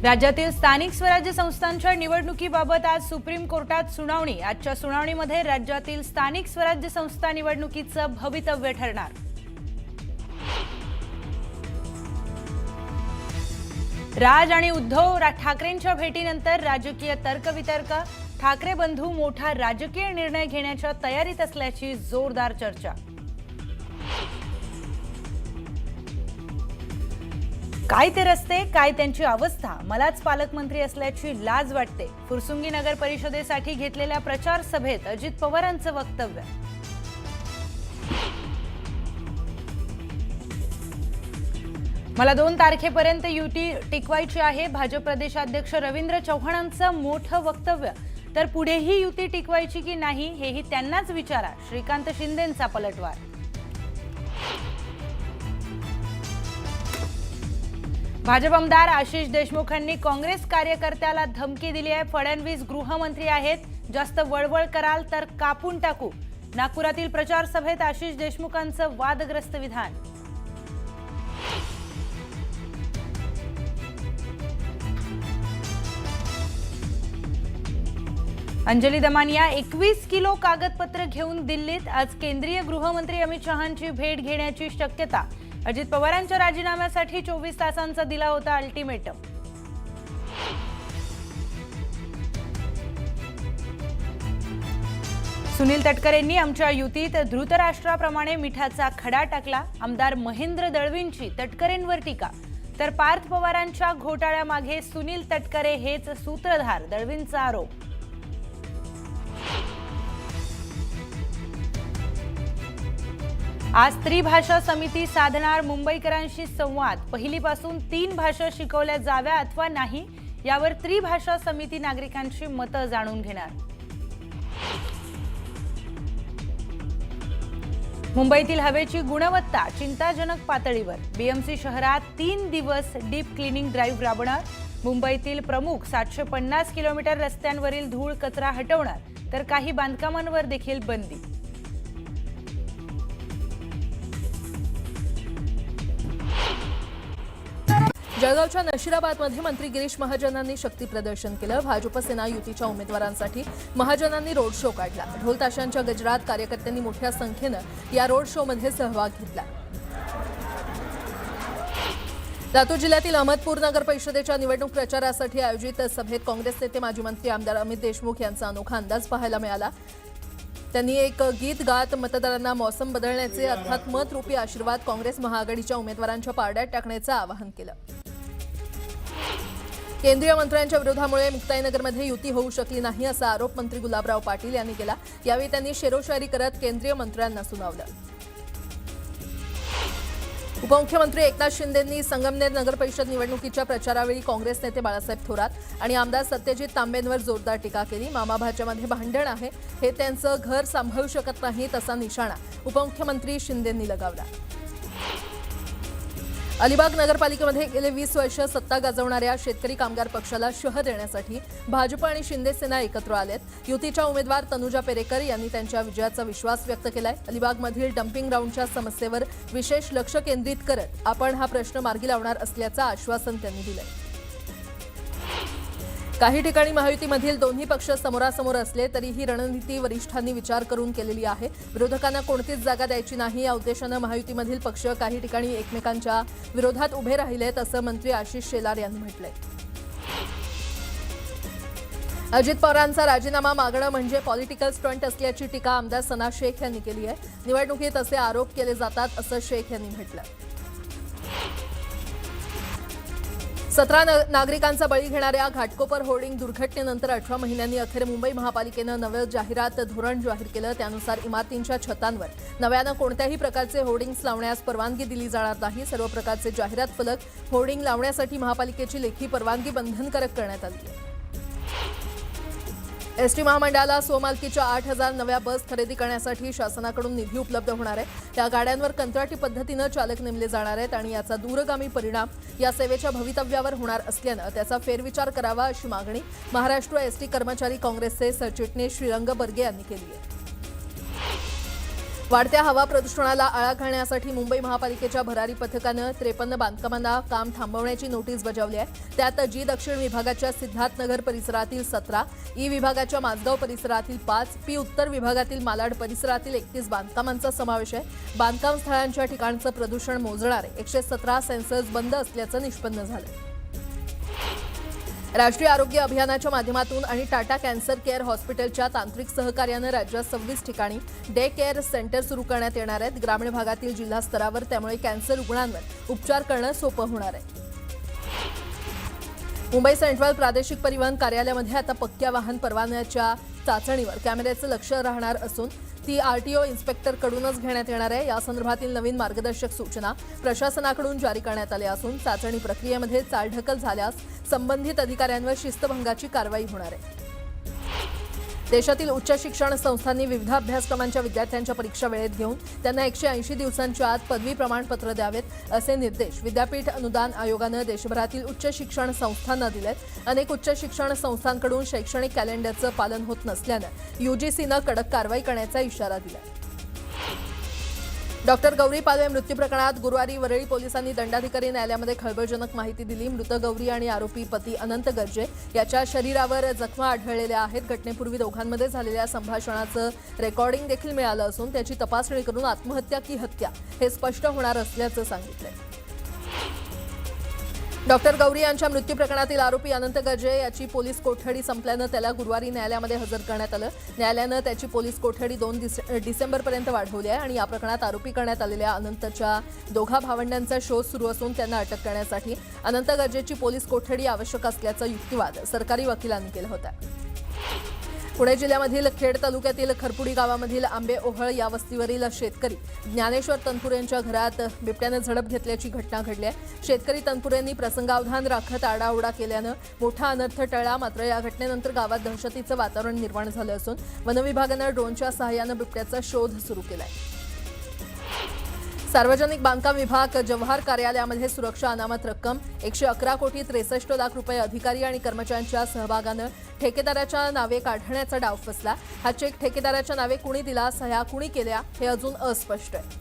राज्यातील स्थानिक स्वराज्य संस्थांच्या निवडणुकीबाबत आज सुप्रीम कोर्टात सुनावणी। आजच्या सुनावणीमध्ये राज्यातील स्थानिक स्वराज्य संस्था निवडणुकीचं भवितव्य ठरणार। राज आणि उद्धव ठाकरेंच्या भेटीनंतर राजकीय तर्कवितर्क। ठाकरे बंधू मोठा राजकीय निर्णय घेण्याच्या तयारीत असल्याची जोरदार चर्चा। काय ते रस्ते, काय त्यांची अवस्था, मलाच पालकमंत्री असल्याची लाज वाटते। फुरसुंगी नगर परिषदेसाठी घेतलेल्या प्रचार सभेत अजित पवारांचं वक्तव्य। मला 2 तारखेपर्यंत युती टिकवायची आहे, भाजप प्रदेशाध्यक्ष रवींद्र चव्हाणांचं मोठं वक्तव्य। तर पुढेही युती टिकवायची की नाही हेही त्यांनाच विचारा, श्रीकांत शिंदेंचा पलटवार। भाजप आमदार आशिष देशमुखांनी काँग्रेस कार्यकर्त्याला धमकी दिली आहे। फडणवीस गृहमंत्री आहेत, जास्त वळवळ कराल तर कापून टाकू। नागपुरातील प्रचार सभेत आशिष देशमुखांचं वादग्रस्त विधान। अंजली दमानिया 21 किलो कागदपत्र घेऊन दिल्लीत। आज केंद्रीय गृहमंत्री अमित शहांची भेट घेण्याची शक्यता। अजित पवारांच्या राजीनाम्यासाठी 24 तासांचा दिला होता अल्टिमेटम। सुनील तटकरेंनी आमच्या युतीत धृतराष्ट्राप्रमाणे मिठाचा खडा टाकला। आमदार महेंद्र दळवींची तटकरेंवर टीका। तर पार्थ पवारांच्या घोटाळ्यामागे सुनील तटकरे हेच सूत्रधार, दळवींचा आरोप। आज त्रिभाषा समिती साधणार, मुंबईकरांशी संवाद। पहिलीपासून 3 भाषा शिकवल्या जाव्या अथवा नाही यावर त्रिभाषा समिती नागरिकांची मतं जाणून घेणार। मुंबईतील हवेची गुणवत्ता चिंताजनक पातळीवर। बीएमसी शहरात 3 दिवस डीप क्लिनिंग ड्राईव्ह राबवणार। मुंबईतील प्रमुख 750 किलोमीटर रस्त्यांवरील धूळ कचरा हटवणार, तर काही बांधकामांवर देखील बंदी। जळगावच्या नशिराबादमध्ये मंत्री गिरीश महाजनांनी शक्ती प्रदर्शन केलं। भाजप सेना युतीच्या उमेदवारांसाठी महाजनांनी रोड शो काढला। ढोल ताशांच्या गजरात कार्यकर्त्यांनी मोठ्या संख्येनं या रोड शो मध्ये सहभाग घेतला। लातूर जिल्ह्यातील अहमदपूर नगर परिषदेच्या निवडणूक प्रचारासाठी आयोजित सभेत काँग्रेस नेते माजी मंत्री आमदार अमित देशमुख यांचा अनोखा अंदाज पाहायला मिळाला। त्यांनी एक गीत गात मतदारांना मौसम बदलण्याचे अर्थात मतरूपी आशीर्वाद काँग्रेस महाआघाडीच्या उमेदवारांच्या पारड्यात टाकण्याचं आवाहन केलं। केंद्रीय मंत्र्यांच्या विरोधामुळे मुक्ताईनगरमध्ये युती होऊ शकली नाही असा आरोप मंत्री गुलाबराव पाटील यांनी केला। यावेळी त्यांनी शेरोशायरी करत केंद्रीय मंत्र्यांना सुनावलं। उपमुख्यमंत्री एकनाथ शिंदेंनी संगमनेर नगर परिषद निवडणुकीच्या प्रचारावेळी काँग्रेस नेते बाळासाहेब थोरात आणि आमदार सत्यजित तांबेंवर जोरदार टीका केली। मामा भाच्यामध्ये भांडण आहे, हे त्यांचं घर सांभाळू शकत नाही तसा निशाणा उपमुख्यमंत्री शिंदेंनी लगावला। अलिबाग नगरपालिकेमध्ये गेले 20 वर्ष सत्ता गाजवणाऱ्या शेतकरी कामगार पक्षाला शह देण्यासाठी भाजप आणि शिंदे सेना एकत्र आलेत। युतीच्या उमेदवार तनुजा पेरेकर यांनी त्यांच्या विजयाचा विश्वास व्यक्त केलाय। अलिबागमधील डम्पिंग ग्राउंडच्या समस्येवर विशेष लक्ष केंद्रित करत आपण हा प्रश्न मार्गी लावणार असल्याचं आश्वासन त्यांनी दिलंय। काही ठिकाणी महायुतीमधील दोन्ही पक्ष समोरासमोर असले तरी ही रणनीती वरिष्ठांनी विचार करून केलेली आहे। विरोधकांना कोणतीच जागा द्यायची नाही या उद्देशानं महायुतीमधील पक्ष काही ठिकाणी एकमेकांच्या विरोधात उभे राहिलेत असं मंत्री आशिष शेलार यांनी म्हटलंय। अजित पवारांचा राजीनामा मागणं म्हणजे पॉलिटिकल स्टंट असल्याची टीका आमदार सना शेख यांनी केली आहे। निवडणुकीत असे आरोप केले जातात असं शेख यांनी म्हटलं। 17 नागरिकांचा बळी घेणाऱ्या घाटकोपर होर्डिंग दुर्घटनेनंतर 18 महिन्यांनी अखेर मुंबई महापालिकेनं नवं जाहिरात धोरण जाहीर केलं। त्यानुसार इमारतींच्या छतांवर नव्यानं कोणत्याही प्रकारचे होर्डिंग्स लावण्यास परवानगी दिली जाणार नाही। सर्व प्रकारचे जाहिरात फलक होर्डिंग लावण्यासाठी महापालिकेची लेखी परवानगी बंधनकारक करण्यात आली आहे। एसटी महामंडळाला स्वमालकीच्या 8000 नव्या बस खरेदी करण्यासाठी शासनाकडून निधी उपलब्ध होणार आहे। या गाड्यांवर कंत्राटी पद्धतीनं चालक नेमले जाणार आहेत आणि याचा दूरगामी परिणाम या सेवेच्या भवितव्यावर होणार असल्यानं त्याचा फेरविचार करावा अशी मागणी महाराष्ट्र एसटी कर्मचारी काँग्रेसचे सरचिटणीस श्रीरंग बर्गे यांनी केली आहे। वाढत्या हवा प्रदूषणाला आळा घालण्यासाठी मुंबई महापालिकेच्या भरारी पथकानं 53 बांधकामांना काम थांबवण्याची नोटीस बजावली आहे. त्यात जी दक्षिण विभागाच्या सिद्धार्थनगर परिसरातील 17, ई विभागाच्या माझगाव परिसरातील 5, पी उत्तर विभागातील मालाड परिसरातील 31 बांधकामांचा समावेश आहे. बांधकाम स्थळांच्या ठिकाणचं प्रदूषण मोजणारे 117 सेन्सर्स बंद असल्याचं निष्पन्न झालं. राष्ट्रीय आरोग्य अभियानाच्या माध्यमातून आणि टाटा कॅन्सर केअर हॉस्पिटलच्या तांत्रिक सहकार्यानं राज्यात 26 ठिकाणी डे केअर सेंटर सुरू करण्यात येणार आहेत. ग्रामीण भागातील जिल्हा स्तरावर त्यामुळे कॅन्सर रुग्णांवर उपचार करणं सोपं होणार आहे. मुंबई सेंट्रल प्रादेशिक परिवहन कार्यालयामध्ये आता पक्क्या वाहन परवान्याच्या चाचणीवर कॅमेऱ्याचं लक्ष राहणार असून ती आरटीओ इन्स्पेक्टरकडूनच घेण्यात येणार आहे. या संदर्भातील नवीन मार्गदर्शक सूचना प्रशासनाकडून जारी करण्यात आल्या असून चाचणी प्रक्रियेमध्ये चालढकल झाल्यास संबंधित अधिकाऱ्यांवर शिस्तभंगाची कारवाई होणार आहे. देशातील उच्च शिक्षण संस्थांनी विविध अभ्यासक्रमांच्या विद्यार्थ्यांच्या परीक्षा वेळेत घेऊन त्यांना 180 दिवसांच्या आत पदवी प्रमाणपत्र द्यावेत असे निर्देश विद्यापीठ अनुदान आयोगानं देशभरातील उच्च शिक्षण संस्थांना दिलेत. अनेक उच्च शिक्षण संस्थांकडून शैक्षणिक कॅलेंडरचं पालन होत नसल्यानं यूजीसीनं कडक कारवाई करण्याचा इशारा दिला. डॉक्टर गौरी पालवे मृत्यू प्रकरणात गुरुवारी वरळी पोलिसांनी दंडाधिकारी न्यायालयामध्ये खळबळजनक माहिती दिली. मृत गौरी आणि आरोपी पती अनंत गर्जे याच्या शरीरावर जखमा आढळलेल्या आहेत. घटनेपूर्वी दोघांमध्ये झालेल्या संभाषणाचं रेकॉर्डिंग देखील मिळालं असून त्याची तपासणी करून आत्महत्या की हत्या हे स्पष्ट होणार असल्याचं सांगितलंय. डॉक्टर गौरी यांच्या मृत्यू प्रकरणातील आरोपी अनंत गर्जे याची पोलीस कोठडी संपल्यानं त्याला गुरुवारी न्यायालयामध्ये हजर करण्यात आलं. न्यायालयानं त्याची पोलीस कोठडी 2 डिसेंबरपर्यंत वाढवली आहे आणि या प्रकरणात आरोपी करण्यात आलेल्या अनंतच्या दोघा भावंडांचा शोध सुरू असून त्यांना अटक करण्यासाठी अनंत गर्जेची पोलीस कोठडी आवश्यक असल्याचा युक्तिवाद सरकारी वकिलांनी केला होता. पुणे जिल्ह्यामधील खेड तालुक्यातील खरपुडी गावामधील आंबे ओहळ या वस्तीवरील शेतकरी ज्ञानेश्वर तनपुरे यांच्या घरात बिबट्यानं झडप घेतल्याची घटना घडली आहे. शेतकरी तनपुरेंनी प्रसंगावधान राखत आडाओरडा केल्यानं मोठा अनर्थ टळला. मात्र या घटनेनंतर गावात दहशतीचं वातावरण निर्माण झालं असून वनविभागानं ड्रोनच्या सहाय्यानं बिबट्याचा शोध सुरू केलाय. सार्वजनिक बांधकाम विभाग जव्हार कार्यालयामध्ये सुरक्षा अनामत रक्कम 111 कोटी 63 लाख रुपये अधिकारी आणि कर्मचाऱ्यांच्या सहभागानं ठेकेदाराच्या नावे काढण्याचा डाव फसला. हा चेक ठेकेदाराच्या नावे कुणी दिला, सह्या कुणी केल्या हे अजून अस्पष्ट आहे.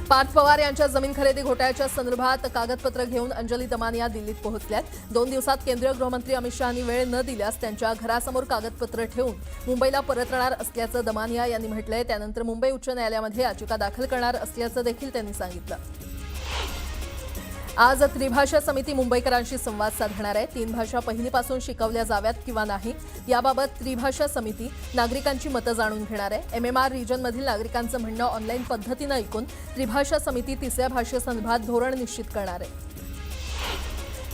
पार्थ पवार यांच्या जमीन खरेदी घोटाळ्याच्या संदर्भात कागदपत्र घेऊन अंजली दमानिया दिल्लीत पोहोचल्यात. 2 दिवसात केंद्रीय गृहमंत्री अमित शहांनी वेळ न दिल्यास त्यांच्या घरासमोर कागदपत्र ठेवून मुंबईला परतणार असल्याचं दमानिया यांनी म्हटलंय. त्यानंतर मुंबई उच्च न्यायालयामध्ये याचिका दाखल करणार असल्याचं देखील त्यांनी सांगितलं. आज त्रिभाषा समिती मुंबईकरांशी संवाद साधणार आहे. 3 भाषा पहिलीपासून शिकवल्या जाव्यात किंवा नाही याबाबत त्रिभाषा समिती नागरिकांची मतं जाणून घेणार आहे. MMR रिजनमधील नागरिकांचं म्हणणं ऑनलाईन पद्धतीनं ऐकून त्रिभाषा समिती 3ऱ्या भाषेसंदर्भात धोरण निश्चित करणार आहे.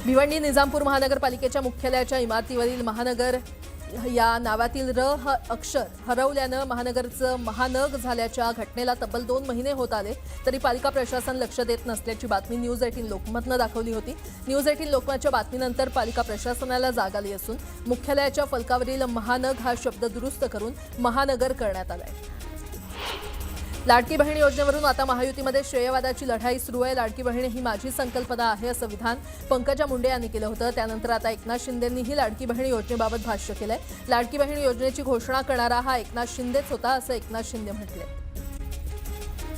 भिवंडी निजामपूर महानगरपालिकेच्या मुख्यालयाच्या इमारतीवरील महानगर या नावातील र ह अक्षर हरवल्यानं महानगरचं महानग झाल्याच्या घटनेला तब्बल 2 महिने होत आले तरी पालिका प्रशासन लक्ष देत नसल्याची बातमी न्यूज 18 लोकमतनं दाखवली होती. न्यूज 18 लोकमतच्या बातमीनंतर पालिका प्रशासनाला जाग आली असून मुख्यालयाच्या फलकावरील महानग हा शब्द दुरुस्त करून महानगर करण्यात आलाय. लाडकी बहीण योजनेवरून आता महायुतीमध्ये श्रेयवादाची लढाई सुरू आहे. लाडकी बहीण ही माझी संकल्पना आहे असं विधान पंकजा मुंडे यांनी केलं होतं. त्यानंतर आता एकनाथ शिंदेंनीही लाडकी बहीण योजनेबाबत भाष्य केलंय. लाडकी बहीण योजनेची घोषणा करणारा हा एकनाथ शिंदेच होता असं एकनाथ शिंदे म्हटले.